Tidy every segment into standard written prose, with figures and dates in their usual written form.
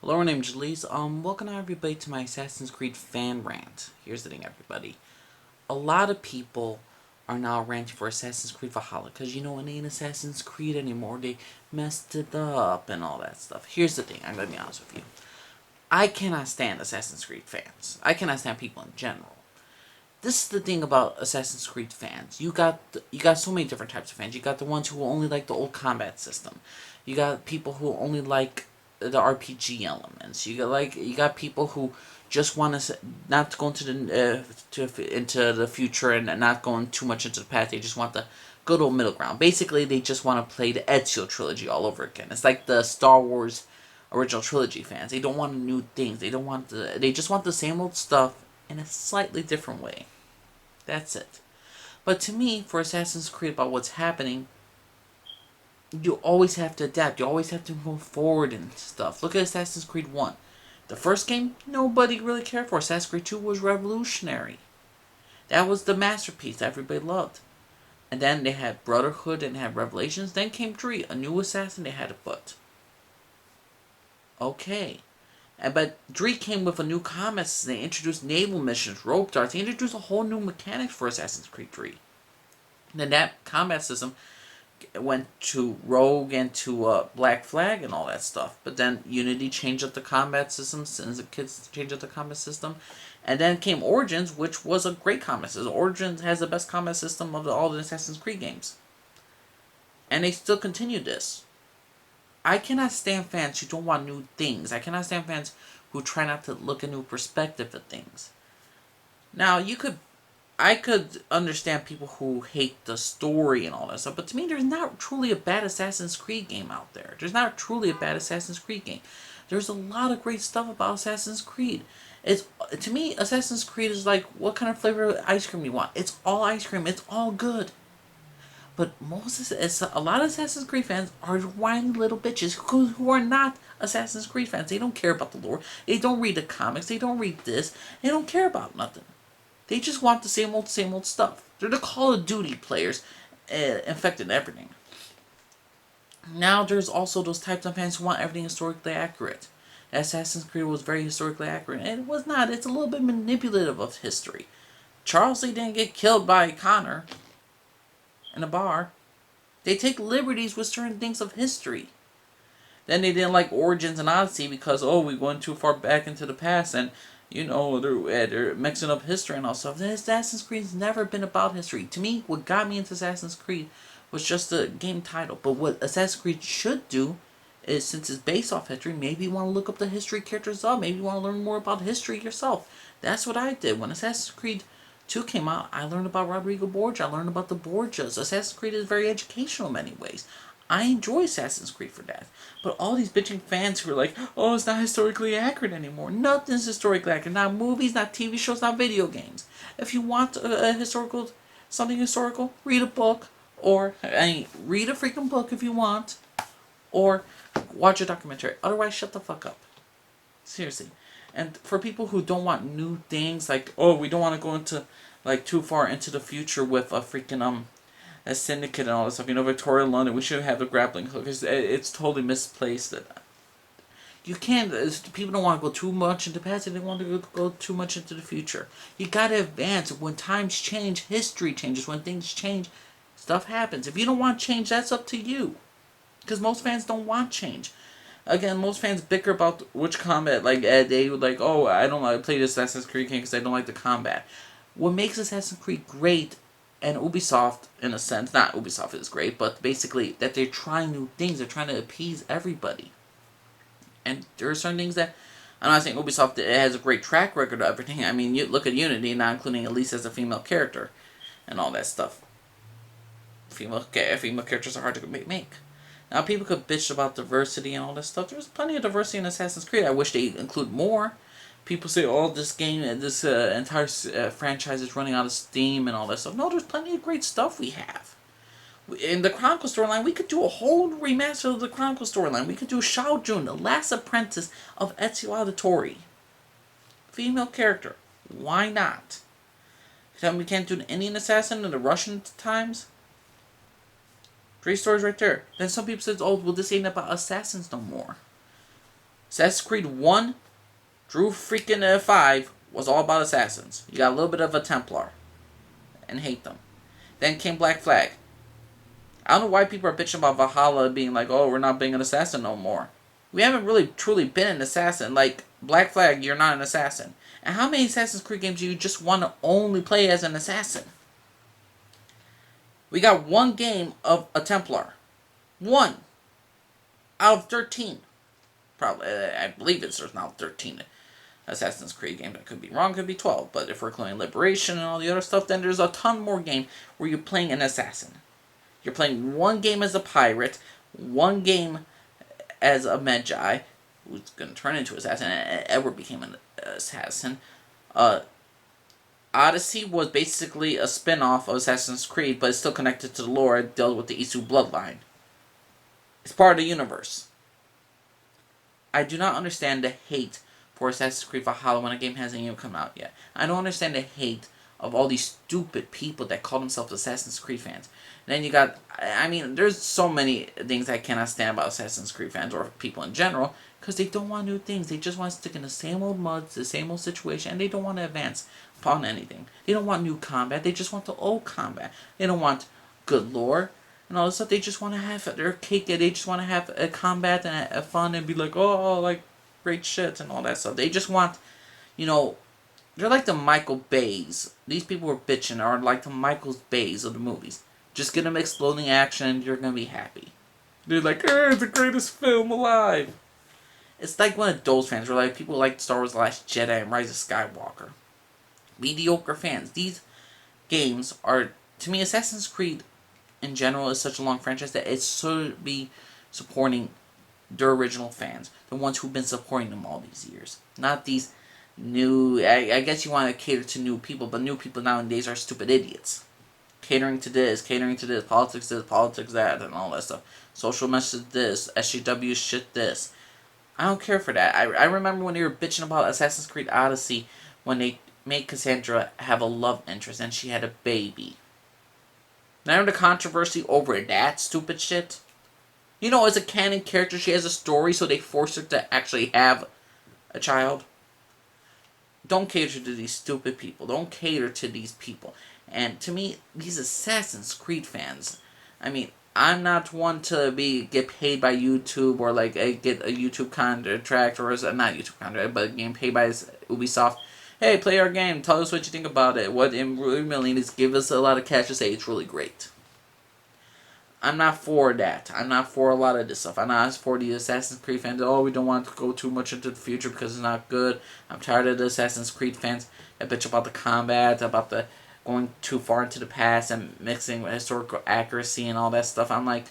Hello, my name's Jalise. Welcome everybody to my Assassin's Creed fan rant. Here's the thing, everybody. A lot of people are now ranting for Assassin's Creed Valhalla because it ain't Assassin's Creed anymore. They messed it up and all that stuff. Here's the thing. I'm gonna be honest with you. I cannot stand Assassin's Creed fans. I cannot stand people in general. This is the thing about Assassin's Creed fans. You got so many different types of fans. You got the ones who only like the old combat system. You got people who only like the RPG elements. You got people who just want to not go into the future and not going too much into the past. They just want the good old middle ground. Basically, they just want to play the Ezio trilogy all over again. It's like the Star Wars original trilogy fans. They don't want new things. They just want the same old stuff in a slightly different way. That's it. But to me, for Assassin's Creed, about what's happening, you always have to adapt. You always have to move forward and stuff. Look at Assassin's Creed 1. The first game, nobody really cared for. Assassin's Creed 2 was revolutionary. That was the masterpiece that everybody loved. And then they had Brotherhood and had Revelations. Then came 3, a new assassin they had to put. Okay. But 3 came with a new combat system. They introduced naval missions, rope darts. They introduced a whole new mechanic for Assassin's Creed 3. And then that combat system went to Rogue and to Black Flag and all that stuff. But then Unity changed up the combat system, since the kids changed up the combat system. And then came Origins, which was a great combat system. Origins has the best combat system of all the Assassin's Creed games. And they still continued this. I cannot stand fans who don't want new things. I cannot stand fans who try not to look a new perspective at things. Now, I could understand people who hate the story and all that stuff, but to me, there's not truly a bad Assassin's Creed game out there. There's not truly a bad Assassin's Creed game. There's a lot of great stuff about Assassin's Creed. It's to me, Assassin's Creed is like what kind of flavor of ice cream you want. It's all ice cream. It's all good. But a lot of Assassin's Creed fans are whiny little bitches who are not Assassin's Creed fans. They don't care about the lore. They don't read the comics. They don't read this. They don't care about nothing. They just want the same old stuff. They're the Call of Duty players, infected everything. Now there's also those types of fans who want everything historically accurate. Assassin's Creed was very historically accurate, and it was not. It's a little bit manipulative of history. Charles Lee didn't get killed by Connor in a bar. They take liberties with certain things of history. Then they didn't like Origins and Odyssey because, we went too far back into the past and, they're mixing up history and all stuff. Assassin's Creed's never been about history. To me, what got me into Assassin's Creed was just the game title. But what Assassin's Creed should do is, since it's based off history, maybe you want to look up the history characters up. Maybe you want to learn more about history yourself. That's what I did. When Assassin's Creed 2 came out, I learned about Rodrigo Borgia. I learned about the Borgias. Assassin's Creed is very educational in many ways. I enjoy Assassin's Creed for that. But all these bitching fans who are like, it's not historically accurate anymore. Nothing's historically accurate. Not movies, not TV shows, not video games. If you want something historical, read a book. Or, read a freaking book if you want. Or watch a documentary. Otherwise, shut the fuck up. Seriously. And for people who don't want new things, like, we don't want to go into, like, too far into the future with a freaking, a syndicate and all this stuff. Victoria London, we should have the grappling hook. It's totally misplaced. You can't, people don't want to go too much into the past, they don't want to go too much into the future. You gotta advance. When times change, history changes. When things change, stuff happens. If you don't want change, that's up to you. Because most fans don't want change. Again, most fans bicker about which combat. Like, they would like, I don't like to play this Assassin's Creed game because I don't like the combat. What makes Assassin's Creed great, and Ubisoft, in a sense, not Ubisoft is great, but basically that they're trying new things. They're trying to appease everybody. And there are certain things that, I'm not saying Ubisoft has a great track record of everything. I mean, you look at Unity, not including Elise as a female character, and all that stuff. Female characters are hard to make. Now, people could bitch about diversity and all that stuff. There's plenty of diversity in Assassin's Creed. I wish they include more. People say, this game, this entire franchise is running out of steam and all that stuff. No, there's plenty of great stuff we have. In the Chronicle storyline, we could do a whole remaster of the Chronicle storyline. We could do Shao Jun, the last apprentice of Ezio Auditore. Female character. Why not? Tell me we can't do an Indian assassin in the Russian times? 3 stories right there. Then some people said, well, this ain't about assassins no more. Assassin's Creed 1 through freaking 5 was all about assassins. You got a little bit of a Templar and hate them. Then came Black Flag. I don't know why people are bitching about Valhalla being like, oh, we're not being an assassin no more. We haven't really truly been an assassin. Like, Black Flag, you're not an assassin. And how many Assassin's Creed games do you just want to only play as an assassin? We got one game of a Templar. One out of 13. Probably, I believe there's now 13 Assassin's Creed games. I could be wrong, could be 12. But if we're including Liberation and all the other stuff, then there's a ton more game where you're playing an assassin. You're playing one game as a pirate, one game as a Magi, who's going to turn into an assassin, and Edward became an assassin. Odyssey was basically a spin-off of Assassin's Creed, but it's still connected to the lore. It dealt with the Isu bloodline. It's part of the universe. I do not understand the hate for Assassin's Creed Valhalla when a game hasn't even come out yet. I don't understand the hate of all these stupid people that call themselves Assassin's Creed fans. And then you got, I mean, there's so many things I cannot stand about Assassin's Creed fans or people in general, because they don't want new things. They just want to stick in the same old muds, the same old situation, and they don't want to advance upon anything. They don't want new combat. They just want the old combat. They don't want good lore and all this stuff. They just want to have their cake. They just want to have a combat and a fun and be like, oh, like, great shit and all that stuff. They just want, you know, they're like the Michael Bays. These people who are bitching are like the Michael Bays of the movies. Just get them exploding action and you're going to be happy. They're like, it's the greatest film alive. It's like one of those fans where like people like Star Wars The Last Jedi and Rise of Skywalker. Mediocre fans. These games are, to me, Assassin's Creed in general is such a long franchise that it should be supporting their original fans. The ones who've been supporting them all these years. Not these new, I guess you want to cater to new people, but new people nowadays are stupid idiots. Catering to this, politics this, politics that, and all that stuff. Social message this, SJW shit this. I don't care for that. I remember when they were bitching about Assassin's Creed Odyssey when they made Cassandra have a love interest and she had a baby. Now the controversy over that stupid shit. You know, as a canon character, she has a story, so they force her to actually have a child. Don't cater to these stupid people. Don't cater to these people. And to me, these Assassin's Creed fans, I mean, I'm not one to get paid by YouTube or like get a YouTube contract or not YouTube contract, but getting paid by Ubisoft. Hey, play our game. Tell us what you think about it. What it really is, give us a lot of cash to say it's really great. I'm not for that. I'm not for a lot of this stuff. I'm not for the Assassin's Creed fans. Oh, we don't want to go too much into the future because it's not good. I'm tired of the Assassin's Creed fans that bitch about the combat, about the going too far into the past and mixing historical accuracy and all that stuff. I'm like,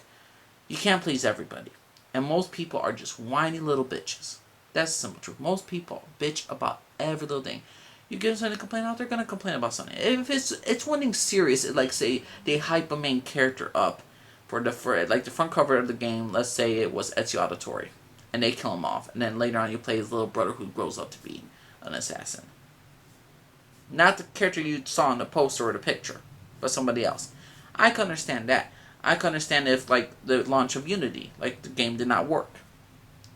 you can't please everybody. And most people are just whiny little bitches. That's the simple truth. Most people bitch about every little thing. You give them something to complain about, they're going to complain about something. If it's one thing serious, like say they hype a main character up for like the front cover of the game, let's say it was Ezio Auditore, and they kill him off, and then later on you play his little brother who grows up to be an assassin. Not the character you saw in the poster or the picture, but somebody else. I can understand that. I can understand if, like, the launch of Unity, like, the game did not work.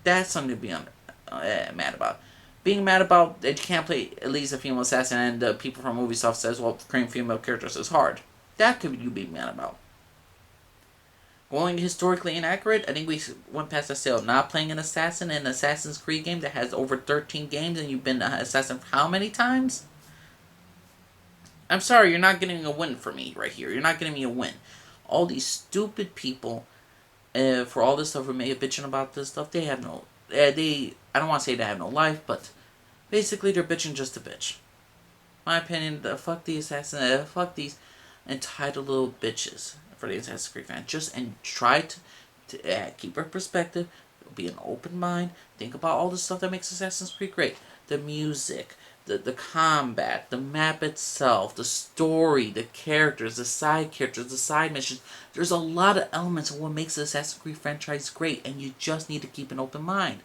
That's something to be mad about. Being mad about that you can't play at least a female assassin and the people from Ubisoft says, well, creating female characters is hard. That could you be mad about. Going historically inaccurate, I think we went past the sale. Not playing an assassin in an Assassin's Creed game that has over 13 games and you've been an assassin how many times? I'm sorry, you're not getting a win for me right here. You're not getting me a win. All these stupid people, for all this stuff, we're bitching about this stuff, they have no, I don't want to say they have no life, but basically they're bitching just to bitch. My opinion, fuck the assassin, fuck these entitled little bitches for the Assassin's Creed fan. Just and try to keep our perspective, be an open mind, think about all the stuff that makes Assassin's Creed great. The music, the combat, the map itself, the story, the characters, the side characters, the side missions. There's a lot of elements of what makes the Assassin's Creed franchise great, and you just need to keep an open mind.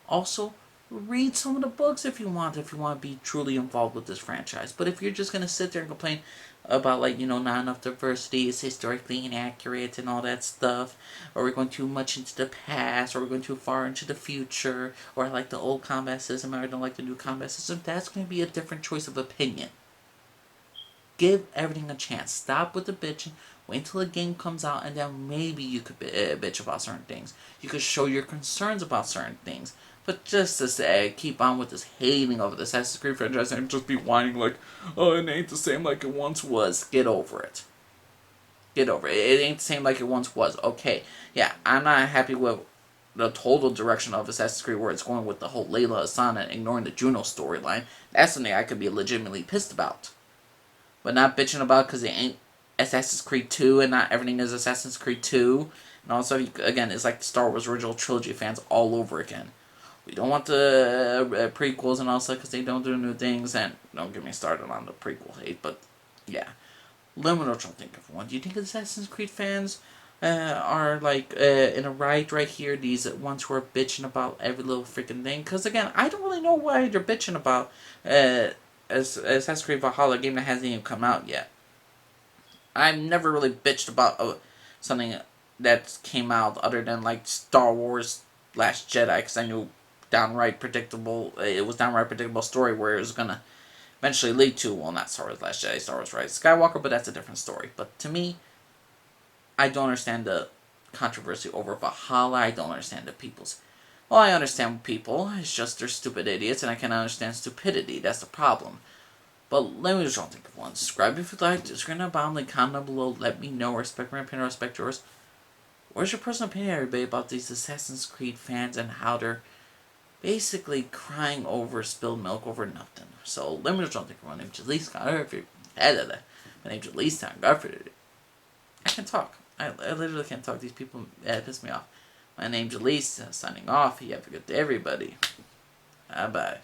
Also, read some of the books if you want to be truly involved with this franchise. But if you're just gonna sit there and complain about, like, not enough diversity is historically inaccurate and all that stuff, or we're going too much into the past, or we're going too far into the future, or I like the old combat system, or I don't like the new combat system, that's going to be a different choice of opinion. Give everything a chance. Stop with the bitching. Wait until the game comes out, and then maybe you could bitch about certain things. You could show your concerns about certain things. But just to say, keep on with this hating over the Assassin's Creed franchise and just be whining like, oh, it ain't the same like it once was. Get over it. Get over it. It ain't the same like it once was. Okay, yeah, I'm not happy with the total direction of Assassin's Creed where it's going with the whole Layla Hassan and ignoring the Juno storyline. That's something I could be legitimately pissed about. But not bitching about because it ain't Assassin's Creed 2 and not everything is Assassin's Creed 2. And also, again, it's like the Star Wars original trilogy fans all over again. We don't want the prequels and all that because they don't do new things. And don't get me started on the prequel hate, but yeah. Let me know what you think, everyone. Do you think Assassin's Creed fans are like in a right here? These ones who are bitching about every little freaking thing. Because again, I don't really know why they're bitching about Assassin's Creed Valhalla, a game that hasn't even come out yet. I've never really bitched about something that came out other than like Star Wars Last Jedi, because I knew downright predictable. It was downright predictable story where it was gonna eventually lead to, well, not Star Wars Last Jedi, Star Wars Rise of Skywalker, but that's a different story. But to me, I don't understand the controversy over Valhalla. I don't understand the people's. Well, I understand people. It's just they're stupid idiots, and I can understand stupidity. That's the problem. But let me just think of one. Subscribe if you like. Discreet and boundly. Comment down below. Let me know. Respect my opinion. Respect yours. What's your personal opinion, everybody, about these Assassin's Creed fans and how they're basically crying over spilled milk over nothing? So let me just think of one. My name's Jalise. My name's Jalise. Godfrey. I can talk. I literally can't talk. These people piss me off. My name's Jalise. Signing off. You have a good day, everybody. Bye bye.